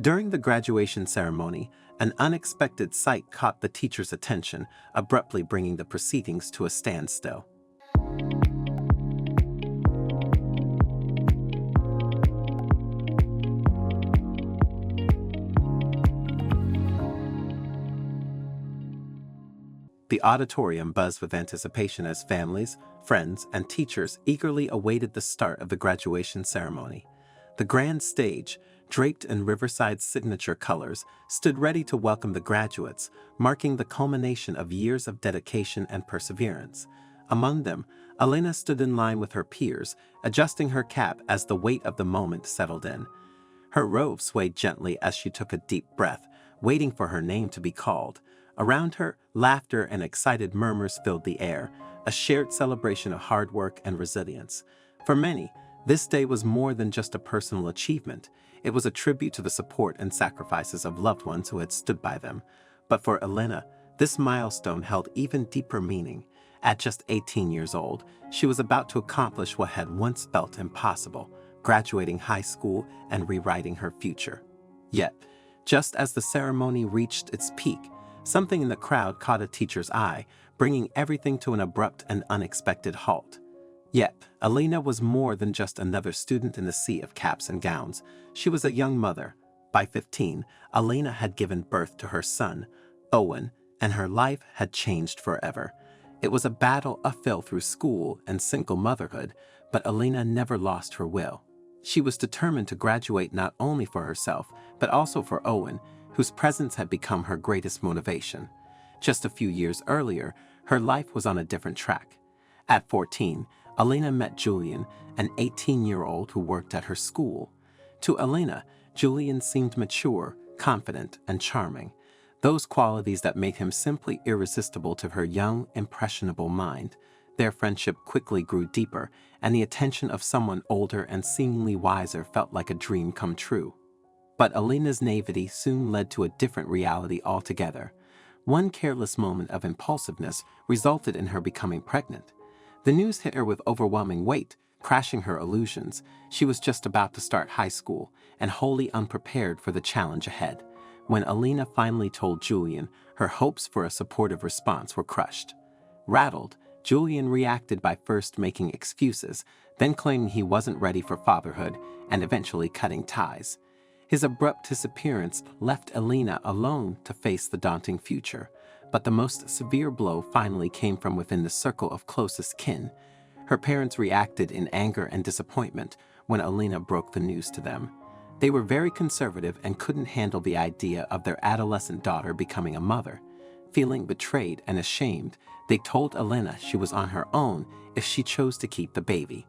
During the graduation ceremony, an unexpected sight caught the teacher's attention, abruptly bringing the proceedings to a standstill. The auditorium buzzed with anticipation as families, friends, and teachers eagerly awaited the start of the graduation ceremony. The grand stage, draped in Riverside's signature colors, stood ready to welcome the graduates, marking the culmination of years of dedication and perseverance. Among them, Elena stood in line with her peers, adjusting her cap as the weight of the moment settled in. Her robe swayed gently as she took a deep breath, waiting for her name to be called. Around her, laughter and excited murmurs filled the air, a shared celebration of hard work and resilience. For many, this day was more than just a personal achievement. It was a tribute to the support and sacrifices of loved ones who had stood by them. But for Elena, this milestone held even deeper meaning. At just 18 years old, she was about to accomplish what had once felt impossible, graduating high school and rewriting her future. Yet, just as the ceremony reached its peak, something in the crowd caught a teacher's eye, bringing everything to an abrupt and unexpected halt. Yet, Elena was more than just another student in the sea of caps and gowns. She was a young mother. By 15, Elena had given birth to her son, Owen, and her life had changed forever. It was a battle uphill through school and single motherhood, but Elena never lost her will. She was determined to graduate not only for herself, but also for Owen, whose presence had become her greatest motivation. Just a few years earlier, her life was on a different track. At 14, Elena met Julian, an 18-year-old who worked at her school. To Elena, Julian seemed mature, confident, and charming, those qualities that made him simply irresistible to her young, impressionable mind. Their friendship quickly grew deeper, and the attention of someone older and seemingly wiser felt like a dream come true. But Elena's naivety soon led to a different reality altogether. One careless moment of impulsiveness resulted in her becoming pregnant. The news hit her with overwhelming weight, crashing her illusions. She was just about to start high school and wholly unprepared for the challenge ahead. When Elena finally told Julian, her hopes for a supportive response were crushed. Rattled, Julian reacted by first making excuses, then claiming he wasn't ready for fatherhood, and eventually cutting ties. His abrupt disappearance left Elena alone to face the daunting future, but the most severe blow finally came from within the circle of closest kin. Her parents reacted in anger and disappointment when Elena broke the news to them. They were very conservative and couldn't handle the idea of their adolescent daughter becoming a mother. Feeling betrayed and ashamed, they told Elena she was on her own if she chose to keep the baby.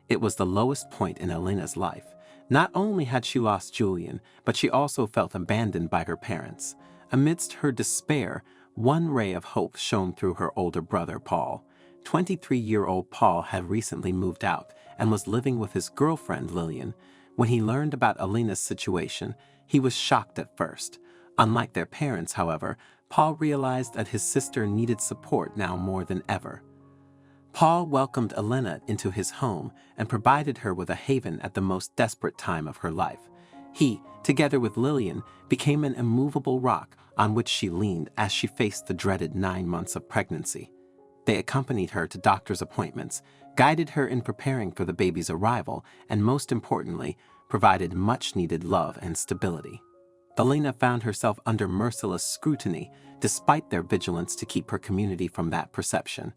It was the lowest point in Elena's life. Not only had she lost Julian, but she also felt abandoned by her parents. Amidst her despair, one ray of hope shone through her older brother, Paul. 23-year-old Paul had recently moved out and was living with his girlfriend, Lillian. When he learned about Elena's situation, he was shocked at first. Unlike their parents, however, Paul realized that his sister needed support now more than ever. Paul welcomed Elena into his home and provided her with a haven at the most desperate time of her life. He, together with Lillian, became an immovable rock on which she leaned as she faced the dreaded 9 months of pregnancy. They accompanied her to doctor's appointments, guided her in preparing for the baby's arrival, and most importantly, provided much-needed love and stability. Elena found herself under merciless scrutiny, despite their vigilance to keep her community from that perception.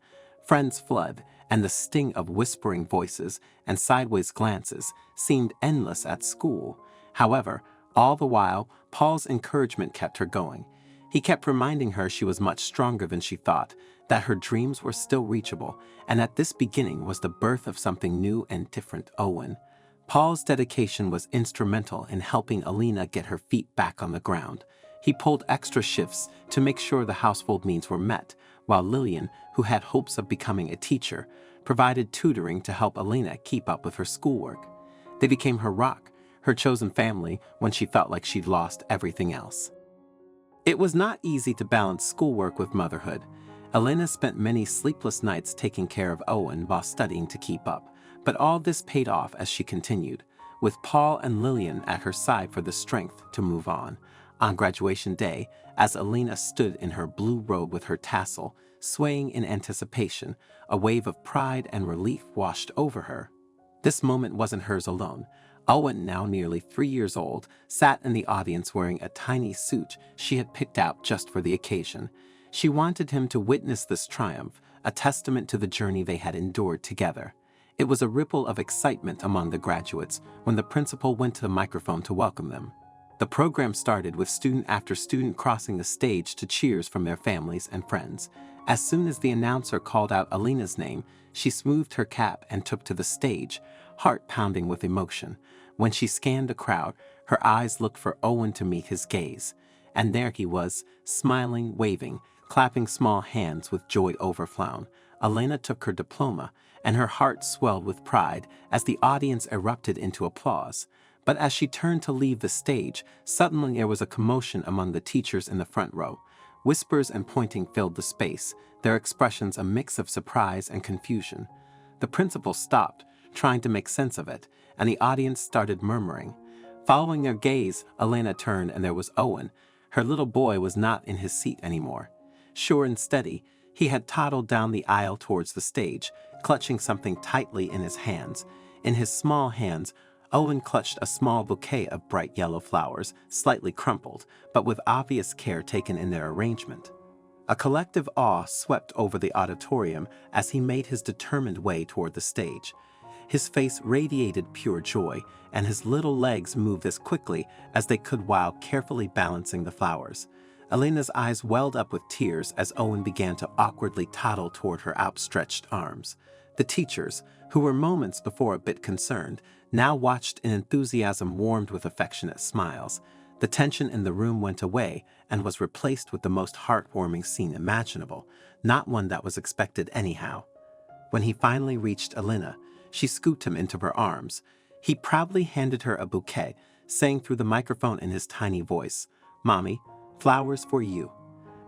Friends fled, and the sting of whispering voices and sideways glances seemed endless at school. However, all the while, Paul's encouragement kept her going. He kept reminding her she was much stronger than she thought, that her dreams were still reachable, and that this beginning was the birth of something new and different, Owen. Paul's dedication was instrumental in helping Elena get her feet back on the ground. He pulled extra shifts to make sure the household needs were met, while Lillian, who had hopes of becoming a teacher, provided tutoring to help Elena keep up with her schoolwork. They became her rock, her chosen family, when she felt like she'd lost everything else. It was not easy to balance schoolwork with motherhood. Elena spent many sleepless nights taking care of Owen while studying to keep up, but all this paid off as she continued. with Paul and Lillian at her side for the strength to move on. On graduation day, as Alina stood in her blue robe with her tassel, swaying in anticipation, a wave of pride and relief washed over her. This moment wasn't hers alone. Owen, now nearly 3 years old, sat in the audience wearing a tiny suit she had picked out just for the occasion. She wanted him to witness this triumph, a testament to the journey they had endured together. It was a ripple of excitement among the graduates when the principal went to the microphone to welcome them. The program started with student after student crossing the stage to cheers from their families and friends. As soon as the announcer called out Alina's name, she smoothed her cap and took to the stage, heart pounding with emotion. When she scanned the crowd, her eyes looked for Owen to meet his gaze. And there he was, smiling, waving, clapping small hands with joy overflown. Alina took her diploma, and her heart swelled with pride as the audience erupted into applause. But as she turned to leave the stage, suddenly there was a commotion among the teachers in the front row. Whispers and pointing filled the space, their expressions a mix of surprise and confusion. The principal stopped, trying to make sense of it, and the audience started murmuring. Following their gaze, Alina turned and there was Owen. Her little boy was not in his seat anymore. Sure and steady, he had toddled down the aisle towards the stage, clutching something tightly in his hands. In his small hands, Owen clutched a small bouquet of bright yellow flowers, slightly crumpled, but with obvious care taken in their arrangement. A collective awe swept over the auditorium as he made his determined way toward the stage. His face radiated pure joy, and his little legs moved as quickly as they could while carefully balancing the flowers. Alina's eyes welled up with tears as Owen began to awkwardly toddle toward her outstretched arms. The teachers, who were moments before a bit concerned, now watched in enthusiasm warmed with affectionate smiles. The tension in the room went away and was replaced with the most heartwarming scene imaginable, not one that was expected anyhow. When he finally reached Alina, she scooped him into her arms. He proudly handed her a bouquet, saying through the microphone in his tiny voice, "Mommy, flowers for you."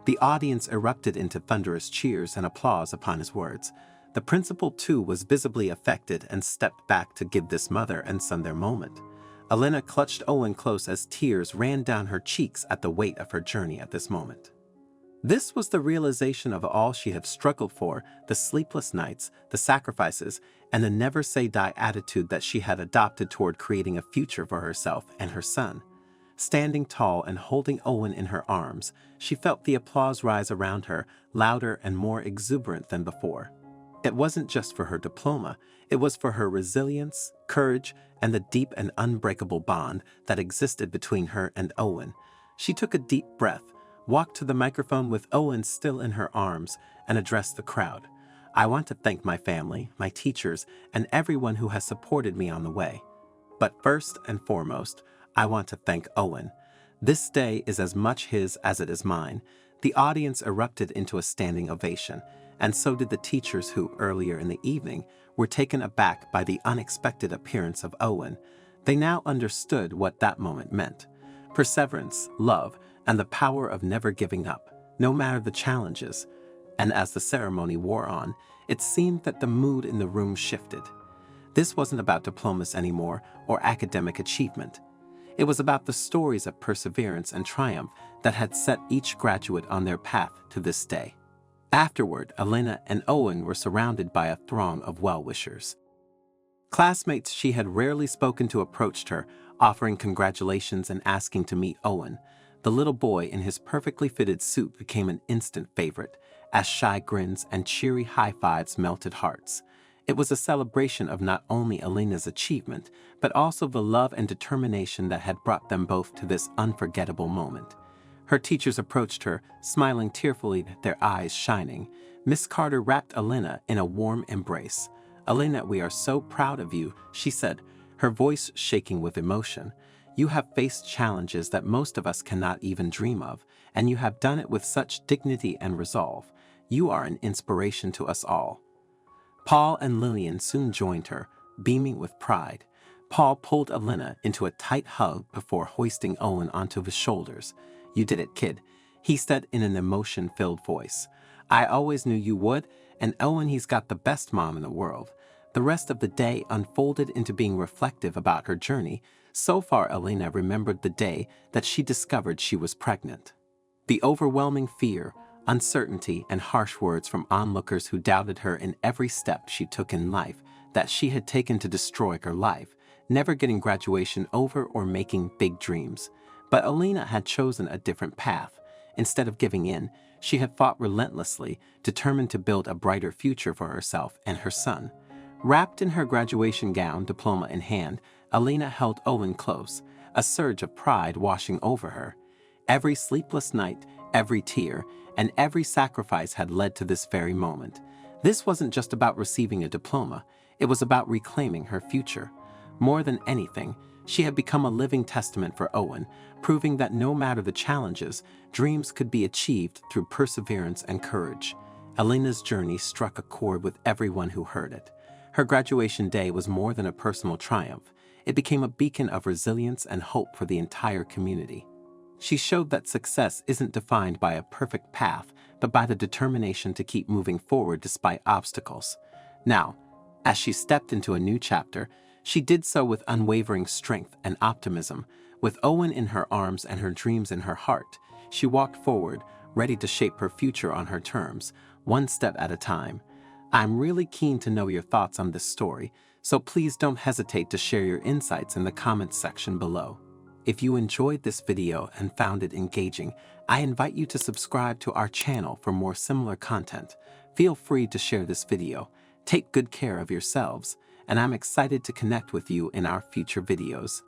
The audience erupted into thunderous cheers and applause upon his words. The principal, too, was visibly affected and stepped back to give this mother and son their moment. Alina clutched Owen close as tears ran down her cheeks at the weight of her journey at this moment. This was the realization of all she had struggled for, the sleepless nights, the sacrifices, and the never-say-die attitude that she had adopted toward creating a future for herself and her son. Standing tall and holding Owen in her arms, she felt the applause rise around her, louder and more exuberant than before. It wasn't just for her diploma, it was for her resilience, courage, and the deep and unbreakable bond that existed between her and Owen. She took a deep breath, walked to the microphone with Owen still in her arms, and addressed the crowd. "I want to thank my family, my teachers, and everyone who has supported me on the way. But first and foremost, I want to thank Owen. This day is as much his as it is mine." The audience erupted into a standing ovation, and so did the teachers who, earlier in the evening, were taken aback by the unexpected appearance of Owen. They now understood what that moment meant. Perseverance, love, and the power of never giving up, no matter the challenges. And as the ceremony wore on, it seemed that the mood in the room shifted. This wasn't about diplomas anymore or academic achievement. It was about the stories of perseverance and triumph that had set each graduate on their path to this day. Afterward, Alina and Owen were surrounded by a throng of well-wishers. Classmates she had rarely spoken to approached her, offering congratulations and asking to meet Owen. The little boy in his perfectly fitted suit became an instant favorite, as shy grins and cheery high-fives melted hearts. It was a celebration of not only Alina's achievement, but also the love and determination that had brought them both to this unforgettable moment. Her teachers approached her, smiling tearfully, their eyes shining. Miss Carter wrapped Alina in a warm embrace. "Alina, we are so proud of you," she said, her voice shaking with emotion. "You have faced challenges that most of us cannot even dream of, and you have done it with such dignity and resolve. You are an inspiration to us all." Paul and Lillian soon joined her, beaming with pride. Paul pulled Alina into a tight hug before hoisting Owen onto his shoulders. "You did it, kid," he said in an emotion-filled voice. "I always knew you would, and Owen, he's got the best mom in the world." The rest of the day unfolded into being reflective about her journey. So far, Elena remembered the day that she discovered she was pregnant. The overwhelming fear, uncertainty, and harsh words from onlookers who doubted her in every step she took in life that she had taken to destroy her life, never getting graduation over or making big dreams. But Elena had chosen a different path. Instead of giving in, she had fought relentlessly, determined to build a brighter future for herself and her son. Wrapped in her graduation gown, diploma in hand, Elena held Owen close, a surge of pride washing over her. Every sleepless night, every tear, and every sacrifice had led to this very moment. This wasn't just about receiving a diploma, it was about reclaiming her future. More than anything, she had become a living testament for Owen, proving that no matter the challenges, dreams could be achieved through perseverance and courage. Elena's journey struck a chord with everyone who heard it. Her graduation day was more than a personal triumph. It became a beacon of resilience and hope for the entire community. She showed that success isn't defined by a perfect path, but by the determination to keep moving forward despite obstacles. Now, as she stepped into a new chapter, she did so with unwavering strength and optimism. With Owen in her arms and her dreams in her heart, she walked forward, ready to shape her future on her terms, one step at a time. I'm really keen to know your thoughts on this story, so please don't hesitate to share your insights in the comments section below. If you enjoyed this video and found it engaging, I invite you to subscribe to our channel for more similar content. Feel free to share this video. Take good care of yourselves, and I'm excited to connect with you in our future videos.